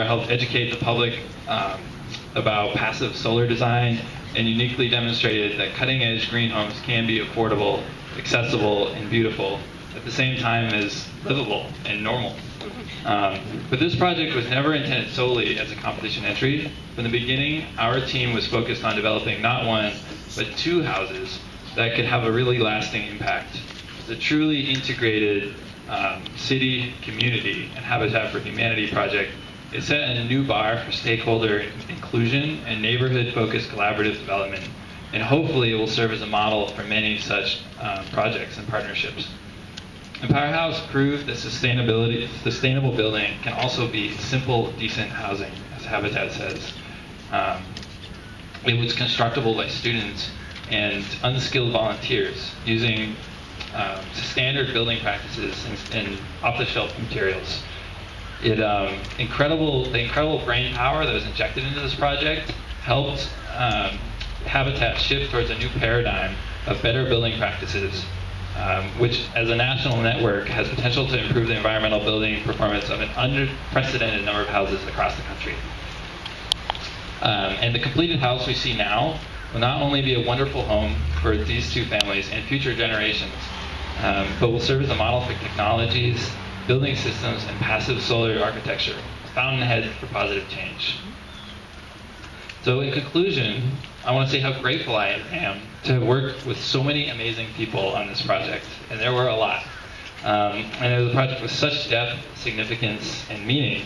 helped educate the public about passive solar design and uniquely demonstrated that cutting-edge green homes can be affordable, accessible, and beautiful at the same time as livable and normal. But this project was never intended solely as a competition entry. From the beginning, our team was focused on developing not one, but two houses that could have a really lasting impact. The truly integrated city, community, and Habitat for Humanity project is set a new bar for stakeholder inclusion and neighborhood-focused collaborative development, and hopefully it will serve as a model for many such projects and partnerships. And Powerhouse proved that sustainable building can also be simple, decent housing, as Habitat says. It was constructible by students and unskilled volunteers using standard building practices and off-the-shelf materials. The incredible brain power that was injected into this project helped Habitat shift towards a new paradigm of better building practices, which as a national network has potential to improve the environmental building performance of an unprecedented number of houses across the country. And the completed house we see now will not only be a wonderful home for these two families and future generations, but will serve as a model for technologies, building systems, and passive solar architecture, a fountainhead for positive change. So in conclusion, I want to say how grateful I am to have worked with so many amazing people on this project, and there were a lot. And it was a project with such depth, significance, and meaning.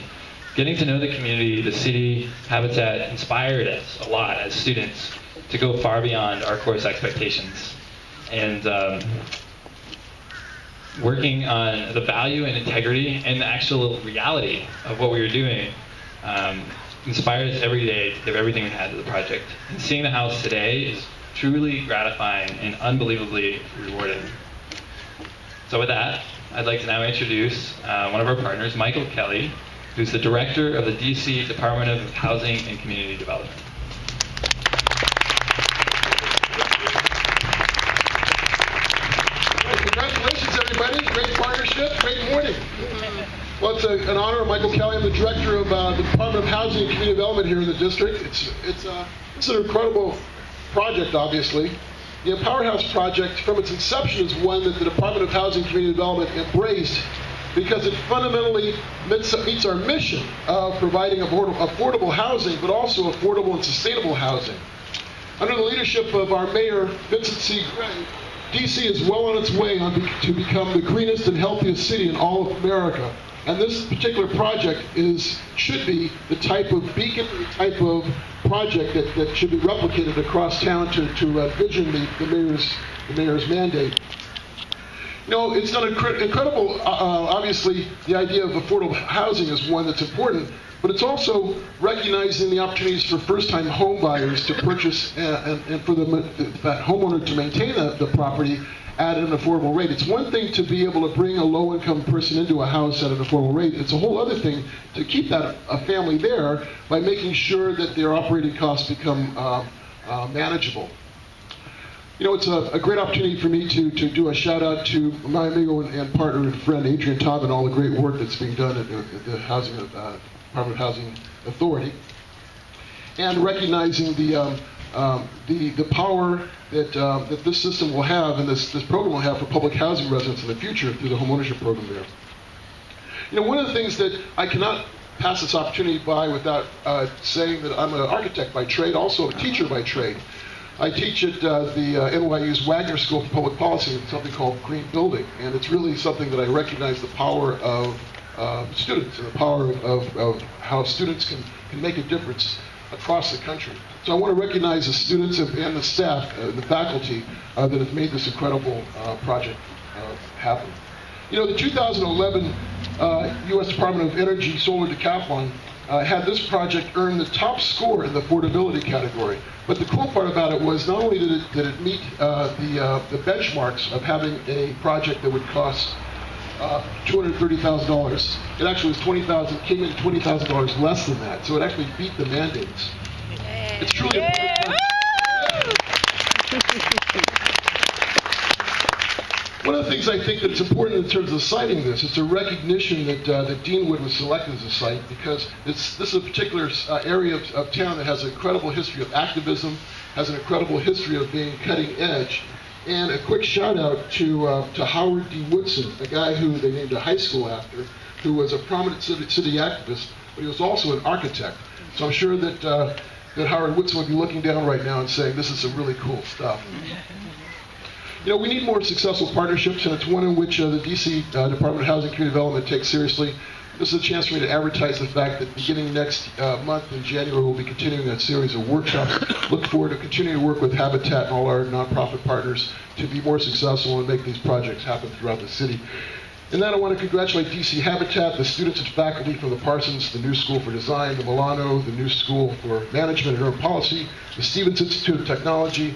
Getting to know the community, the city, Habitat inspired us a lot as students to go far beyond our course expectations. And working on the value and integrity and the actual reality of what we were doing inspired us every day to give everything we had to the project. And seeing the house today is truly gratifying and unbelievably rewarding. So with that, I'd like to now introduce one of our partners, Michael Kelly, who's the director of the DC Department of Housing and Community Development. Congratulations, everybody. Great partnership. Great morning. Well, it's an honor. I'm Michael Kelly. I'm the director of the Department of Housing and Community Development here in the district. It's an incredible project, obviously. The Powerhouse project, from its inception, is one that the Department of Housing and Community Development embraced because it fundamentally meets our mission of providing affordable housing, but also affordable and sustainable housing. Under the leadership of our mayor, Vincent C. Gray, DC is well on its way to become the greenest and healthiest city in all of America. And this particular project should be the type of beacon, the type of project that should be replicated across town to vision the mayor's mandate. You know, it's done incredible, obviously, the idea of affordable housing is one that's important, but it's also recognizing the opportunities for first-time home buyers to purchase and for that homeowner to maintain the property at an affordable rate. It's one thing to be able to bring a low-income person into a house at an affordable rate. It's a whole other thing to keep a family there by making sure that their operating costs become manageable. You know, it's a great opportunity for me to do a shout out to my amigo and partner and friend Adrian Taub and all the great work that's being done at the Department of Housing Authority, and recognizing the power that this system will have and this program will have for public housing residents in the future through the homeownership program there. You know, one of the things that I cannot pass this opportunity by without saying that I'm an architect by trade, also a teacher by trade. I teach at the NYU's Wagner School for Public Policy in something called Green Building, and it's really something that I recognize the power of students and the power of how students can make a difference across the country. So I want to recognize the students and the staff, the faculty that have made this incredible project happen. You know, the 2011 U.S. Department of Energy Solar Decathlon had this project earn the top score in the affordability category. But the cool part about it was not only did it meet the benchmarks of having a project that would cost $230,000, it actually was came in $20,000 less than that. So it actually beat the mandates. It's truly important. One of the things I think that's important in terms of citing this, it's a recognition that that Deanwood was selected as a site because this is a particular area of town that has an incredible history of activism, has an incredible history of being cutting edge. And a quick shout out to Howard D. Woodson, a guy who they named a high school after, who was a prominent city activist, but he was also an architect. So I'm sure that that Howard Woodson would be looking down right now and saying, this is some really cool stuff. You know, we need more successful partnerships, and it's one in which the DC Department of Housing and Community Development takes seriously. This is a chance for me to advertise the fact that beginning next month in January, we'll be continuing that series of workshops. Look forward to continuing to work with Habitat and all our nonprofit partners to be more successful and make these projects happen throughout the city. And then I want to congratulate DC Habitat, the students and faculty from the Parsons, the New School for Design, the Milano, the New School for Management and Urban Policy, the Stevens Institute of Technology,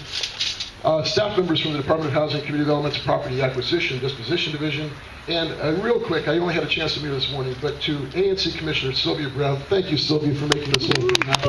staff members from the Department of Housing and Community Development's Property Acquisition Disposition Division, and real quick, I only had a chance to meet her this morning, but to ANC Commissioner Sylvia Brown. Thank you, Sylvia, for making this whole thing happen.